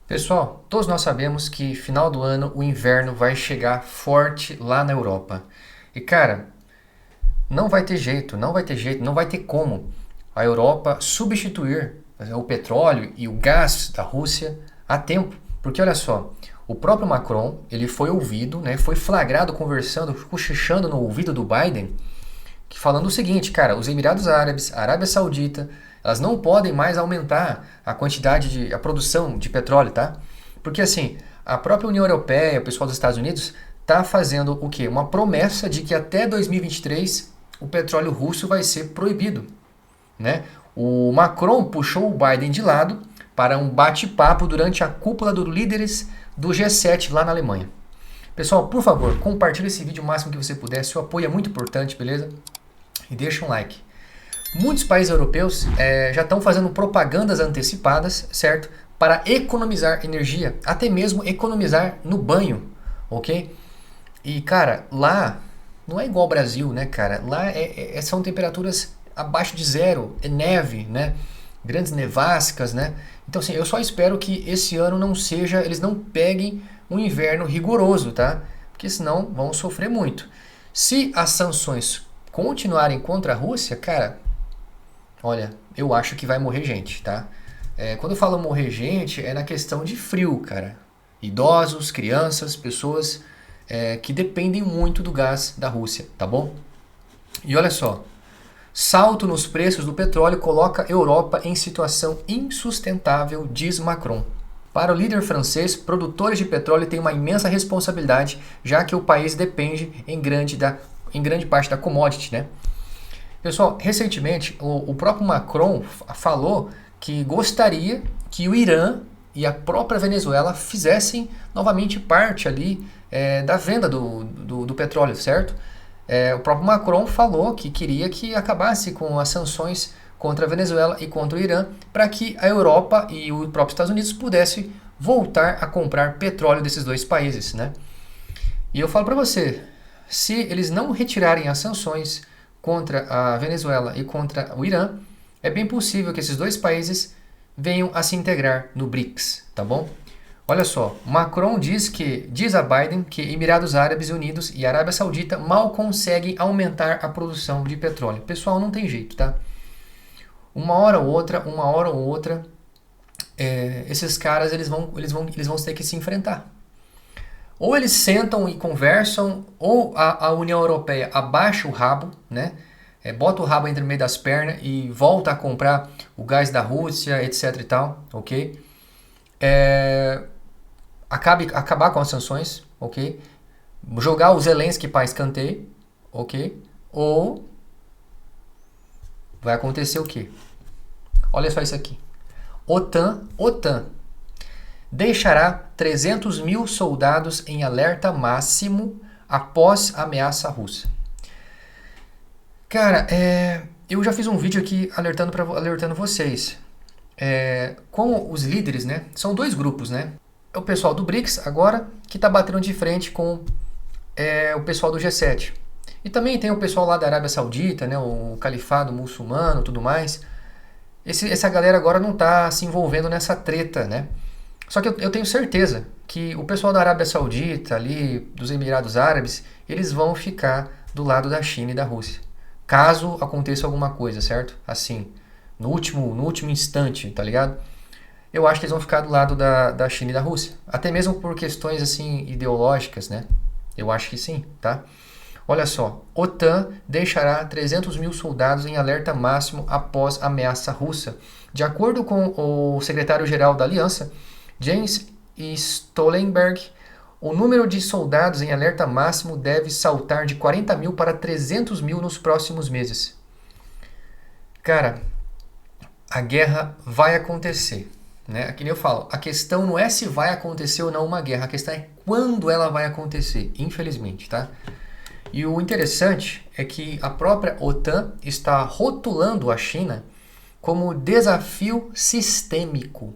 Pessoal, todos nós sabemos que final do ano o inverno vai chegar forte lá na Europa. E cara, não vai ter jeito, não vai ter jeito, não vai ter como a Europa substituir o petróleo e o gás da Rússia a tempo. Porque olha só, o próprio Macron, ele foi ouvido, né, foi flagrado conversando, cochichando no ouvido do Biden, falando o seguinte, cara, os Emirados Árabes, a Arábia Saudita, elas não podem mais aumentar a quantidade a produção de petróleo, tá? Porque assim, a própria União Europeia, o pessoal dos Estados Unidos, tá fazendo o quê? Uma promessa de que até 2023 o petróleo russo vai ser proibido, né? O Macron puxou o Biden de lado para um bate-papo durante a cúpula dos líderes do G7 lá na Alemanha. Pessoal, por favor, compartilhe esse vídeo o máximo que você puder, seu apoio é muito importante, beleza? E deixa um like. Muitos países europeus já estão fazendo propagandas antecipadas, certo? Para economizar energia, até mesmo economizar no banho, ok? E cara, lá não é igual ao Brasil, né, cara? Lá são temperaturas abaixo de zero, é neve, né? Grandes nevascas, né? Então assim, eu só espero que esse ano não seja, eles não peguem um inverno rigoroso, tá? Porque senão vão sofrer muito. Se as sanções continuarem contra a Rússia, cara, olha, eu acho que vai morrer gente, tá? Quando eu falo morrer gente, é na questão de frio, cara. Idosos, crianças, pessoas que dependem muito do gás da Rússia, tá bom? E olha só, salto nos preços do petróleo coloca a Europa em situação insustentável, diz Macron. Para o líder francês, produtores de petróleo têm uma imensa responsabilidade, já que o país depende em grande parte da commodity, né? Pessoal, recentemente o próprio Macron falou que gostaria que o Irã e a própria Venezuela fizessem novamente parte ali da venda do petróleo, certo? O próprio Macron falou que queria que acabasse com as sanções contra a Venezuela e contra o Irã para que a Europa e os próprios Estados Unidos pudessem voltar a comprar petróleo desses dois países, né? E eu falo para você, se eles não retirarem as sanções contra a Venezuela e contra o Irã, é bem possível que esses dois países venham a se integrar no BRICS, tá bom? Olha só, Macron diz a Biden que Emirados Árabes Unidos e Arábia Saudita mal conseguem aumentar a produção de petróleo. Pessoal, não tem jeito, tá? Uma hora ou outra, esses caras eles vão ter que se enfrentar. Ou eles sentam e conversam, ou a União Europeia abaixa o rabo, né? Bota o rabo entre o meio das pernas e volta a comprar o gás da Rússia, etc e tal, ok? Acabar com as sanções, ok? Jogar o Zelensky para escanteio, ok? Ou vai acontecer o quê? Olha só isso aqui. OTAN deixará 300 mil soldados em alerta máximo após ameaça russa. Cara, eu já fiz um vídeo aqui alertando vocês. Como os líderes, né? São dois grupos, né? É o pessoal do BRICS agora que está batendo de frente com o pessoal do G7. E também tem o pessoal lá da Arábia Saudita, né? O califado muçulmano, tudo mais. Essa galera agora não está se envolvendo nessa treta, né? Só que eu tenho certeza que o pessoal da Arábia Saudita, ali, dos Emirados Árabes, eles vão ficar do lado da China e da Rússia. Caso aconteça alguma coisa, certo? Assim, no último instante, tá ligado? Eu acho que eles vão ficar do lado da China e da Rússia. Até mesmo por questões, assim, ideológicas, né? Eu acho que sim, tá? Olha só, OTAN deixará 300 mil soldados em alerta máximo após ameaça russa. De acordo com o secretário-geral da Aliança, Jens Stoltenberg, o número de soldados em alerta máximo deve saltar de 40 mil para 300 mil nos próximos meses. Cara, a guerra vai acontecer, né? Que nem eu falo, a questão não é se vai acontecer ou não uma guerra, a questão é quando ela vai acontecer, infelizmente, tá? E o interessante é que a própria OTAN está rotulando a China como desafio sistêmico,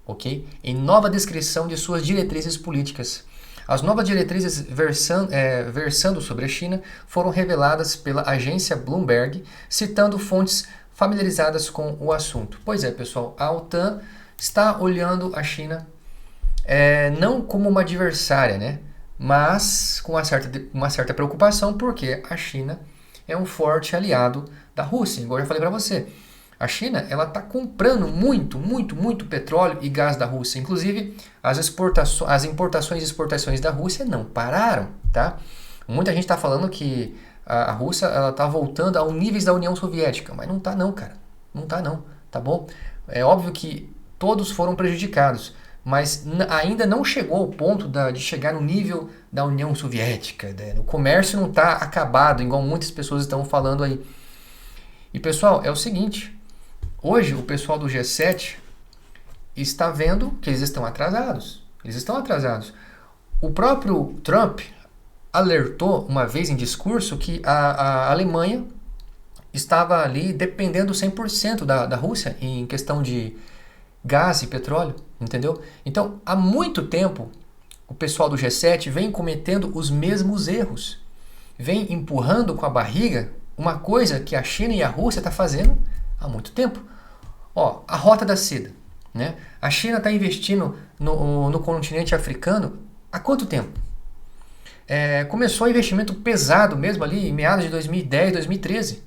ok? Em nova descrição de suas diretrizes políticas. As novas diretrizes versando sobre a China foram reveladas pela agência Bloomberg, citando fontes familiarizadas com o assunto. Pois é, pessoal, a OTAN está olhando a China não como uma adversária, né? Mas com uma certa preocupação, porque a China é um forte aliado da Rússia, igual eu já falei para você. A China, ela está comprando muito petróleo e gás da Rússia. Inclusive, as importações e exportações da Rússia não pararam, tá? Muita gente está falando que a Rússia ela está voltando aos níveis da União Soviética, mas não está não, cara. Não está não, tá bom? É óbvio que todos foram prejudicados, mas ainda não chegou ao ponto de chegar no nível da União Soviética, né? O comércio não está acabado, igual muitas pessoas estão falando aí. E pessoal, é o seguinte, hoje o pessoal do G7 está vendo que eles estão atrasados. Eles estão atrasados. O próprio Trump alertou uma vez em discurso que a Alemanha estava ali dependendo 100% da Rússia em questão de gás e petróleo, entendeu? Então, há muito tempo, o pessoal do G7 vem cometendo os mesmos erros. Vem empurrando com a barriga uma coisa que a China e a Rússia estão fazendo há muito tempo. Ó, a Rota da Seda, né? A China está investindo no continente africano há quanto tempo? Começou investimento pesado mesmo ali em meados de 2010, 2013.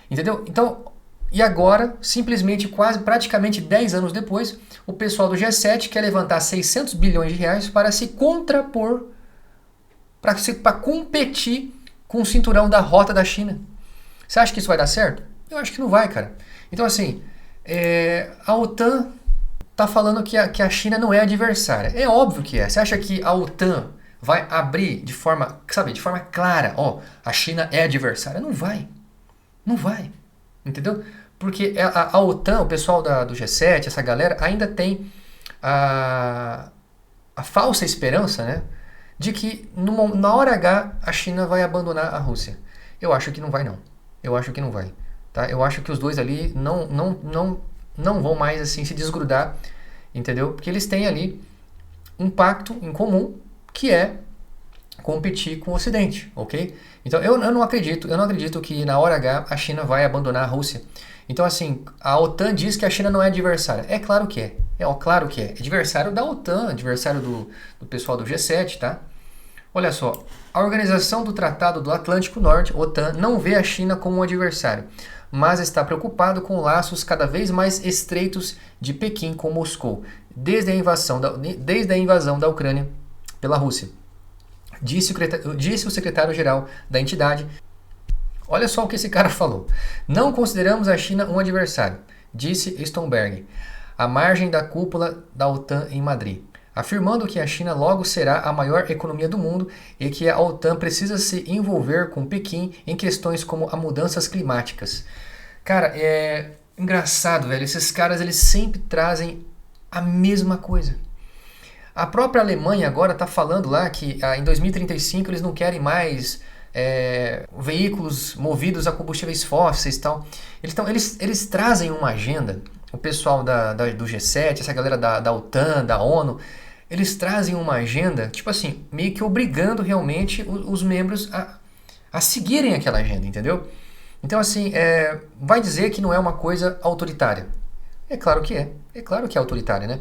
Entendeu? Então, e agora, simplesmente praticamente 10 anos depois, o pessoal do G7 quer levantar 600 bilhões de reais para se contrapor, para competir com o cinturão da Rota da China. Você acha que isso vai dar certo? Eu acho que não vai, cara. Então, assim, a OTAN está falando que a China não é adversária. É óbvio que é. Você acha que a OTAN vai abrir de forma clara, ó, a China é adversária? Não vai. Não vai. Entendeu? Porque a OTAN, o pessoal do G7, essa galera, ainda tem a falsa esperança, né, de que na hora H a China vai abandonar a Rússia. Eu acho que não vai, não. Eu acho que não vai. Tá? Eu acho que os dois ali não vão mais assim se desgrudar, entendeu? Porque eles têm ali um pacto em comum que é competir com o Ocidente, ok? Então eu não acredito que na hora H a China vai abandonar a Rússia. Então assim, a OTAN diz que a China não é adversária. É claro que é. Claro que é. É adversário da OTAN, adversário do pessoal do G7, tá? Olha só, a Organização do Tratado do Atlântico Norte, OTAN, não vê a China como um adversário, mas está preocupado com laços cada vez mais estreitos de Pequim com Moscou, desde a invasão da Ucrânia pela Rússia. Disse o secretário-geral da entidade. Olha só o que esse cara falou. Não consideramos a China um adversário, disse Stoltenberg, à margem da cúpula da OTAN em Madrid, afirmando que a China logo será a maior economia do mundo e que a OTAN precisa se envolver com Pequim em questões como as mudanças climáticas. Cara, é engraçado, velho. Esses caras, eles sempre trazem a mesma coisa. A própria Alemanha agora está falando lá que em 2035 eles não querem mais veículos movidos a combustíveis fósseis e tal. Eles trazem uma agenda, o pessoal do G7, essa galera da OTAN, da ONU, eles trazem uma agenda, tipo assim, meio que obrigando realmente os membros a seguirem aquela agenda, entendeu? Então assim, vai dizer que não é uma coisa autoritária. É claro que é. É claro que é autoritária, né?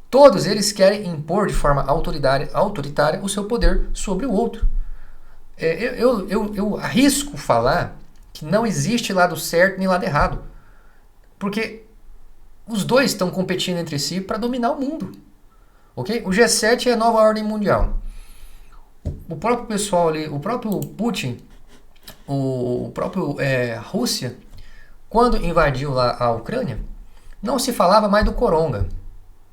Todos eles querem impor de forma autoritária o seu poder sobre o outro. Eu arrisco falar que não existe lado certo nem lado errado. Porque os dois estão competindo entre si para dominar o mundo. Okay? O G7 é a nova ordem mundial. O próprio pessoal ali, o próprio Putin, a Rússia, quando invadiu lá a Ucrânia, não se falava mais do Coronga.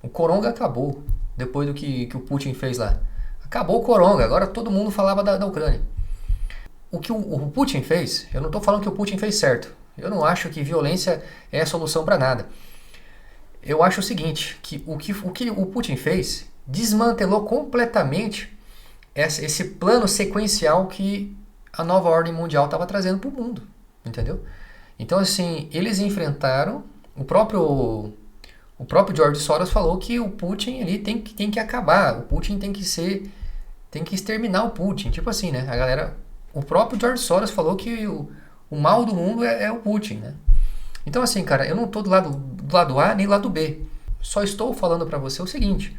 O Coronga acabou, depois do que o Putin fez lá. Acabou o Coronga, agora todo mundo falava da Ucrânia. O que o Putin fez, eu não estou falando que o Putin fez certo. Eu não acho que violência é a solução para nada. Eu acho o seguinte, que o que o Putin fez desmantelou completamente esse plano sequencial que a nova ordem mundial estava trazendo para o mundo, entendeu? Então, assim, eles enfrentaram, o próprio George Soros falou que o Putin ali tem que acabar, o Putin tem que exterminar o Putin, tipo assim, né? A galera, o próprio George Soros falou que o mal do mundo é o Putin, né? Então, assim, cara, eu não estou do lado A nem do lado B. Só estou falando para você o seguinte,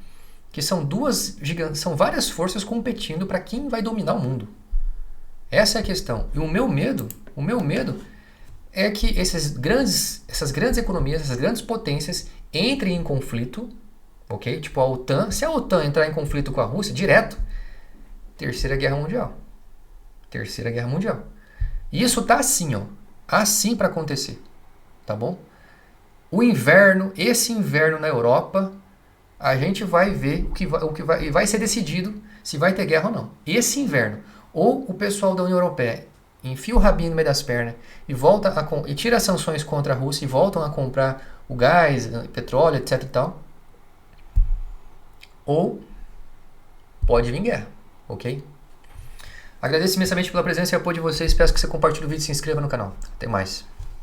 que são várias forças competindo para quem vai dominar o mundo. Essa é a questão. E o meu medo é que essas grandes economias, essas grandes potências entrem em conflito, ok? Tipo a OTAN. Se a OTAN entrar em conflito com a Rússia, direto, Terceira Guerra Mundial. Terceira Guerra Mundial. E isso tá assim, ó. Assim para acontecer. Tá bom? Esse inverno na Europa, a gente vai ver e vai ser decidido se vai ter guerra ou não. Esse inverno. Ou o pessoal da União Europeia enfia o rabinho no meio das pernas e tira as sanções contra a Rússia e voltam a comprar o gás, petróleo, etc e tal. Ou pode vir guerra, ok? Agradeço imensamente pela presença e apoio de vocês. Peço que você compartilhe o vídeo e se inscreva no canal. Até mais.